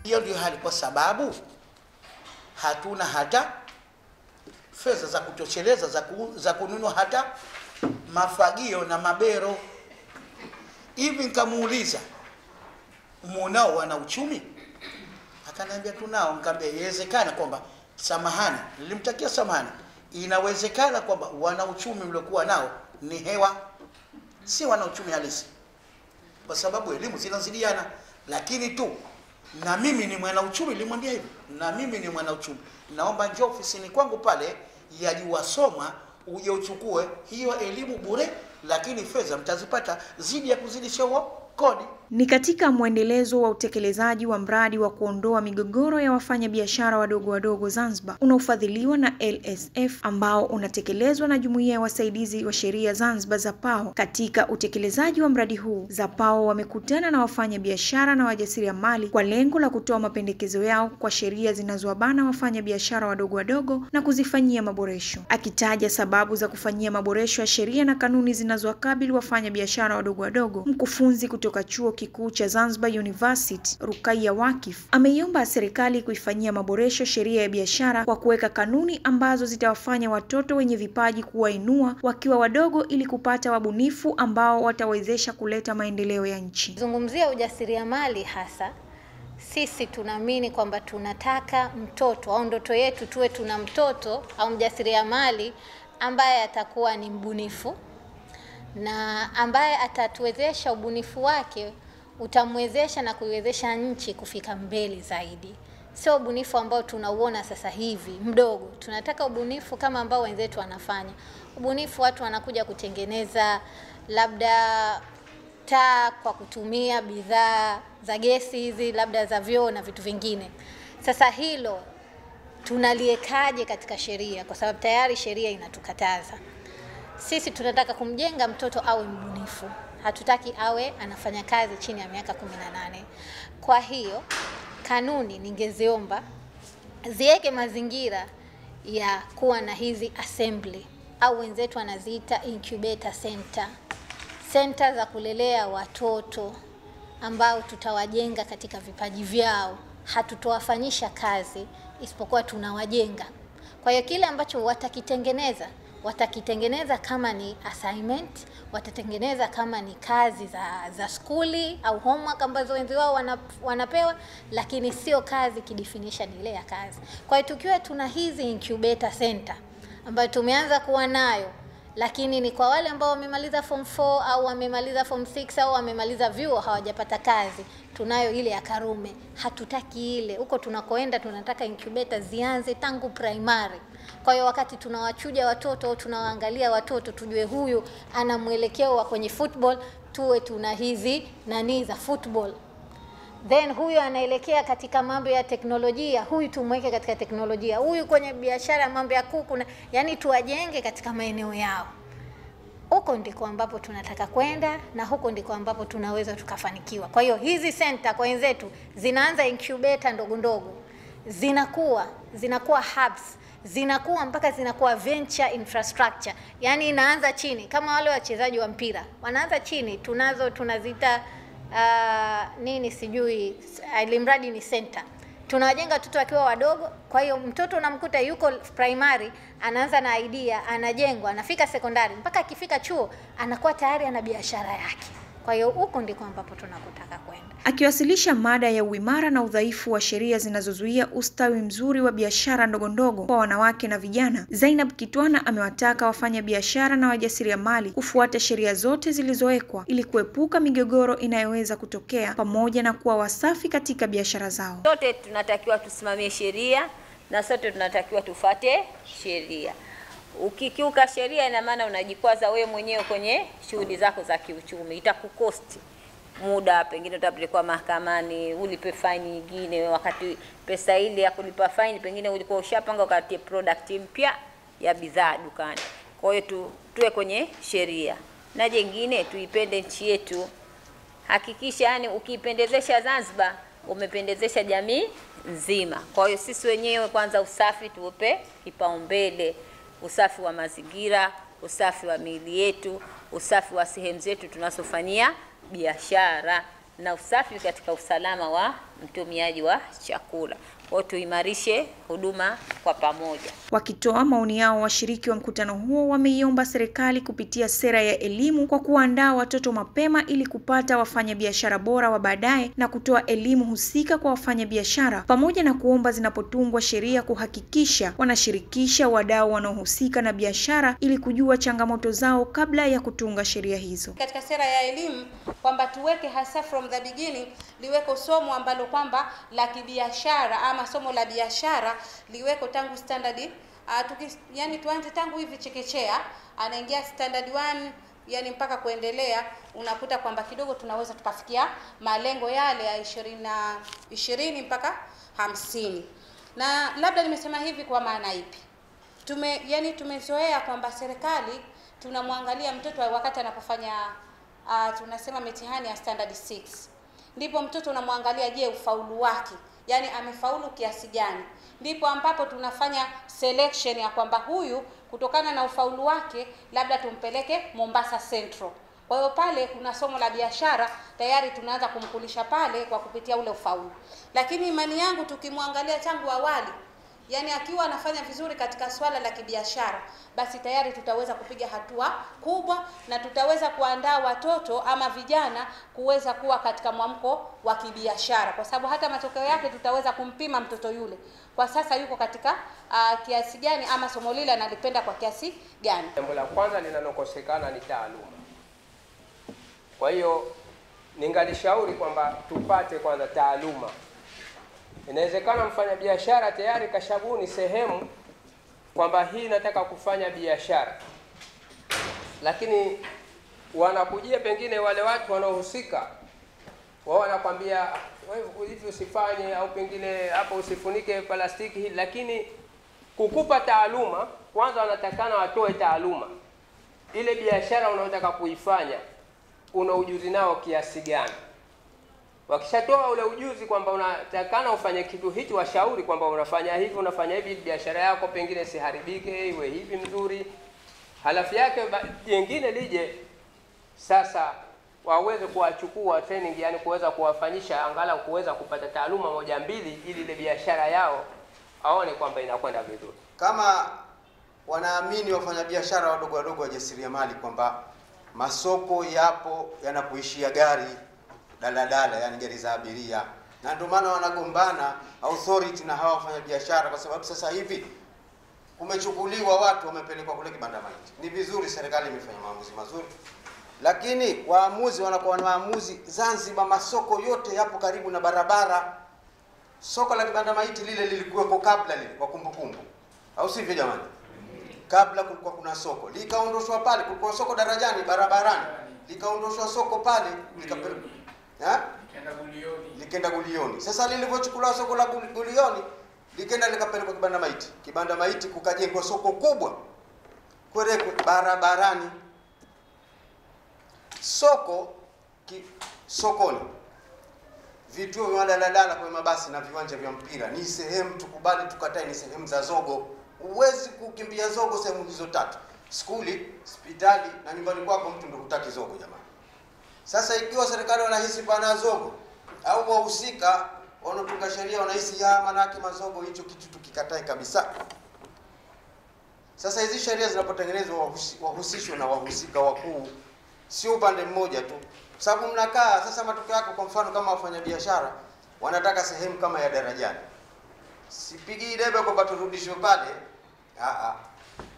Hiyo ndio hali, kwa sababu hatuna hata fedha za kutosheleza za kununua hata mafagio na mabero. Hivi nikamuuliza, munao wana uchumi? Akaniambia tunao. Nikamwambia inawezekana kwamba, samahani, nilimtakia samahani, inawezekana kwamba wana uchumi mliokuwa nao ni hewa, si wana uchumi halisi, kwa sababu elimu zinazidiana. Lakini tu na mimi ni mwana uchumi, nilimwambia hivi, na mimi ni mwana uchumi, naomba njoo ofisini kwangu pale yajiwasoma uje uchukue hiyo elimu bure, lakini fedha mtazipata zidi ya kuzidisha kodi. Ni katika mwendelezo wa utekelezaji wa mradi wa kuondoa migogoro ya wafanyabiashara wadogo Zanzibar unaofadhiliwa na LSF ambao unatekelezwa na Jumuiya ya Wasaidizi wa Sheria Zanzibar ZAPAO. Katika utekelezaji wa mradi huu, ZAPAO wamekutana na wafanyabiashara na wajasiriamali kwa lengo la kutoa mapendekezo yao kwa sheria zinazowabana wafanyabiashara wadogo na kuzifanyia maboresho. Akitaja sababu za kufanyia maboresho ya sheria na kanuni zinazowakabili wafanyabiashara wadogo, mkufunzi kutoka Chuo Kikuu cha Zanzibar University, Rukaiya Wakif, ameiomba serikali kuifanyia maboresho sheria ya biashara kwa kuweka kanuni ambazo zitawafanya watoto wenye vipaji kuwainua wakiwa wadogo ili kupata wabunifu ambao watawezesha kuleta maendeleo ya nchi. Zungumzia ujasiriamali hasa, sisi tunaamini kwamba tunataka mtoto au ndoto yetu tuwe tuna mtoto au mjasiriamali ambaye atakuwa ni mbunifu na ambaye atatuwezesha ubunifu wake utamwezesha na kuiwezesha nchi kufika mbele zaidi. Sio ubunifu ambao tunauona sasa hivi mdogo. Tunataka ubunifu kama ambao wenzetu wanafanya. Ubunifu watu wanakuja kutengeneza labda taa kwa kutumia bidhaa za gesi hizi, labda za vyoo na vitu vingine. Sasa hilo tunaliekaje katika sheria, kwa sababu tayari sheria inatukataza. Sisi tunataka kumjenga mtoto awe mbunifu. Hatutaki awe anafanya kazi chini ya miaka 18. Kwa hiyo kanuni ningeziomba ziweke mazingira ya kuwa na hizi assembly au wenzetu wanaziita incubator center za kulelea watoto ambao tutawajenga katika vipaji vyao. Hatutowafanyisha kazi isipokuwa tunawajenga. Kwa hiyo kile ambacho watakitengeneza kama ni assignment, watatengeneza kama ni kazi za skuli au homework ambazo wenzi wao wanapewa, lakini sio kazi kidefinition ile ya kazi. Kwa hiyo tukiwa tuna hizi incubator center ambayo tumeanza kuwa nayo, lakini ni kwa wale ambao wamemaliza form 4 au wamemaliza form 6 au wamemaliza vyuo hawajapata kazi, tunayo ile ya Karume. Hatutaki ile. Huko tunakoenda tunataka incubator zianze tangu primary. Kwa hiyo wakati tunawachuja watoto au tunawaangalia watoto, tujue huyu ana mwelekeo wa kwenye football, tuwe tuna hizi nani za football. Then huyu anaelekea katika mambo ya teknolojia, huyu tumweke katika teknolojia. Huyu kwenye biashara mambo ya kuku, yani tuwajenge katika maeneo yao. Huko ndiko ambapo tunataka kwenda na huko ndiko ambapo tunaweza tukafanikiwa. Kwa hiyo hizi center kwa wenzetu zinaanza incubator ndogo, zinakuwa hubs, zinakuwa mpaka zinakuwa venture infrastructure. Yani inaanza chini kama wale wachezaji wa mpira. Wanaanza chini, tunazita nini sijui, ilimradi ni center. Tunawajenga watoto wakiwa wadogo. Kwa hiyo mtoto unamkuta yuko primary, anaanza na idea, anajengwa, anafika sekondari, mpaka akifika chuo anakuwa tayari ana biashara yake. Kwa hiyo huko ndiko ambapo tunakutaka kwenda. Akiwasilisha mada ya uimara na udhaifu wa sheria zinazozuia ustawi mzuri wa biashara ndogo kwa wanawake na vijana, Zainab Kitwana amewataka wafanya biashara na wajasiriamali kufuata sheria zote zilizowekwa ili kuepuka migogoro inayoweza kutokea pamoja na kuwa wasafi katika biashara zao. Sote tunatakiwa tusimamie sheria na sote tunatakiwa tufate sheria. Ukikiuka sheria ina maana unajikwaza wewe mwenyewe kwenye shughuli zako za kiuchumi. Itakukosti muda, pengine utapelekwa mahakamani, ulipe fine nyingine, wakati pesa ile ya kulipa fine pengine ulikuwa ushapanga wakati product mpya ya bidhaa dukani. Kwa hiyo tuwe kwenye sheria. Na jingine tuipende nchi yetu. Hakikisha yani ukipendezesha Zanzibar umependezesha jamii nzima. Kwa hiyo sisi wenyewe kwanza usafi tuupe kipaumbele. Usafi wa mazingira, usafi wa miili yetu, usafi wa sehemu zetu tunazofanyia biashara. na usafi katika usalama wa mtumiaji wa chakula. Kwa tuimarishe huduma kwa pamoja. Wakitoa maoni yao, washiriki wa mkutano huo wameiomba serikali kupitia sera ya elimu kwa kuandaa watoto mapema ili kupata wafanyabiashara bora wa baadaye na kutoa elimu husika kwa wafanyabiashara, pamoja na kuomba zinapotungwa sheria kuhakikisha wanashirikisha wadau wanaohusika na biashara ili kujua changamoto zao kabla ya kutunga sheria hizo. Katika sera ya elimu kwamba tuweke hasa from the beginning, liweko somo ambalo kwamba la kibiashara ama somo la biashara liweko tangu standard yani tuanze tangu hivi chekechea anaingia standard 1 yani mpaka kuendelea, unakuta kwamba kidogo tunaweza tukafikia malengo yale ya 20 mpaka 50. Na labda nimesema hivi kwa maana ipi? Tumezoea kwamba serikali tunamwangalia mtoto wakati anapofanya tunasema mitihani ya standard 6. Ndipo mtoto unamwangalia, je, ufaulu wake, yani amefaulu kiasi gani? Ndipo ambapo tunafanya selection ya kwamba huyu kutokana na ufaulu wake labda tumpeleke Mombasa Central. Kwa hiyo pale kuna somo la biashara tayari tunaanza kumkulisha pale kwa kupitia ule ufaulu. Lakini imani yangu tukimwangalia tangu awali, yani akiwa anafanya vizuri katika swala la kibiashara, basi tayari tutaweza kupiga hatua kubwa na tutaweza kuandaa watoto ama vijana kuweza kuwa katika mwamko wa kibiashara, kwa sababu hata matokeo yake tutaweza kumpima mtoto yule kwa sasa yuko katika kiasi gani ama somo lile analipenda kwa kiasi gani. Jambo la kwanza linalokosekana ni taaluma. Kwa hiyo ningalishauri kwamba tupate kwanza taaluma. Inawezekana mfanyabiashara tayari kashabuni sehemu kwamba hii nataka kufanya biashara, lakini wanakujia pengine wale watu wanaohusika, wao wanakwambia wewe hivi usifanye, au pengine hapo usifunike plastiki hii. Lakini kukupa taaluma, kwanza wanatakana watoe taaluma. Ile biashara unayotaka kuifanya una ujuzi nao kiasi gani? Wakishatoa ule ujuzi kwamba unatakana ufanye kitu hichi, washauri kwamba unafanya hivi, unafanya hivi, biashara yako pengine siharibike, iwe hivi mzuri. Halafu yake jingine lije sasa waweze kuwachukua training, yani kuweza kuwafanyisha angalau kuweza kupata taaluma moja mbili, ili ile biashara yao aone kwamba inakwenda vizuri. Kama wanaamini wafanyabiashara wadogo wadogo wajasiriamali kwamba masoko yapo yanapoishia gari daladala, yani gari za abiria, na ndio maana wanagombana authority na hawa wafanyabiashara, kwa sababu sasa hivi kumechukuliwa watu wamepelekwa kule kibanda maiti. Ni vizuri serikali imefanya maamuzi mazuri, lakini waamuzi wanakuwa na maamuzi. Zanzibar masoko yote yapo karibu na barabara. Soko la kibanda maiti lile lilikuweko kabla lile, kwa kumbukumbu, au sivyo jamani? Kabla kulikuwa kuna soko, likaondoshwa pale. Kulikuwa soko Darajani barabarani, likaondoshwa soko pale, likapelekwa likenda Gulioni. Sasa lilivyochukuliwa soko la Gulioni likenda likapelekwa kibanda maiti. Kibanda maiti kukajengwa soko kubwa kwerekwe barabarani. Sokoni, vituo vya daladala kwa mabasi na viwanja vya mpira ni sehemu, tukubali tukatae, ni sehemu za zogo. Huwezi kukimbia zogo sehemu hizo tatu: skuli, hospitali na nyumbani kwako. Mtu ndio hutaki zogo jamani. Sasa ikiwa serikali wanahisi pana zogo, au wahusika wanatunga sheria wanahisi manake mazogo, hicho kitu tukikatae kabisa. Sasa hizi sheria zinapotengenezwa wahusishwe na wahusika wakuu, sio upande mmoja tu, sababu mnakaa sasa. Matokeo yako, kwa mfano kama wafanyabiashara wanataka sehemu kama ya Darajani, sipigi debe kwamba turudishwe pale,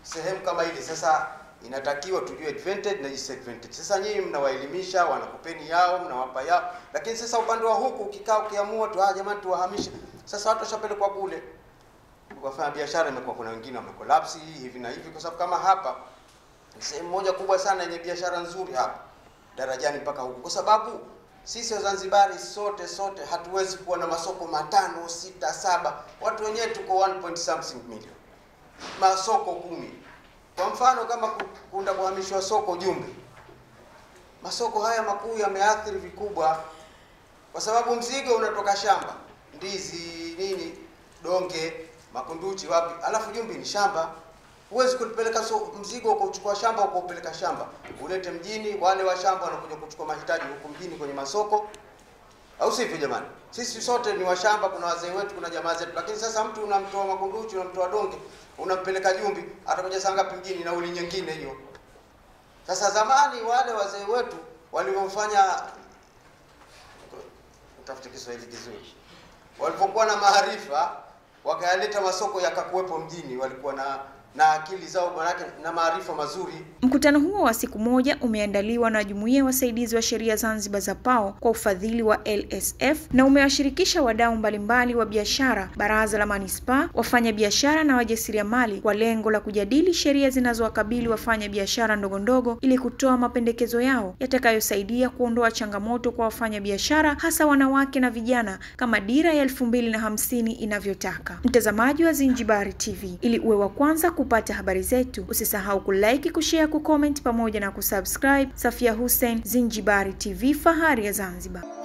sehemu kama ile sasa inatakiwa tujue advantage na disadvantage. Sasa nyinyi mnawaelimisha, wanakupeni yao, mnawapa yao, lakini sasa upande wa huku ukikaa ukiamua tu jamani tuwahamishe, sasa watu washapelekwa kule. Wafanya biashara imekuwa kuna wengine wamekolapsi hivi na hivi, kwa sababu kama hapa sehemu moja kubwa sana yenye biashara nzuri hapa Darajani mpaka huku, kwa sababu sisi Wazanzibari sote hatuwezi kuwa na masoko 5, 6, 7. Watu wenyewe tuko 1.something million, masoko 10. Kwa mfano kama kunda kuhamishwa soko Jumbe, masoko haya makuu yameathiri vikubwa, kwa sababu mzigo unatoka shamba, ndizi nini, donge, makunduchi wapi, alafu Jumbe ni shamba. Huwezi kupeleka mzigo kuchukua shamba ukapeleka shamba ulete mjini, wale wa shamba wanakuja kuchukua mahitaji huko mjini kwenye masoko, au sivyo jamani? Sisi sote ni washamba, kuna wazee wetu, kuna jamaa zetu, lakini sasa mtu unamtoa Makunduchi, unamtoa Donge, unampeleka Jumbi, atakuja saa ngapi mjini na uli nyingine hiyo. Sasa zamani wale wazee wetu walivyofanya, utafute Kiswahili kizuri, walipokuwa na maarifa wakayaleta masoko yakakuwepo mjini, walikuwa na akili zao manake na maarifa mazuri. Mkutano huo wa siku moja umeandaliwa na Jumuiya ya Wasaidizi wa Sheria Zanzibar ZAPAO kwa ufadhili wa LSF na umewashirikisha wadau mbalimbali wa biashara, Baraza la Manispaa, wafanya biashara na wajasiriamali kwa lengo la kujadili sheria zinazowakabili wafanya biashara ndogo ndogo ili kutoa mapendekezo yao yatakayosaidia kuondoa changamoto kwa wafanya biashara hasa wanawake na vijana kama dira ya 2050 inavyotaka. Mtazamaji wa Zinjibari TV, ili uwe wa kwanza kupata habari zetu, usisahau kulike, kushare, kucomment pamoja na kusubscribe. Safia Hussein, Zinjibari TV, fahari ya Zanzibar.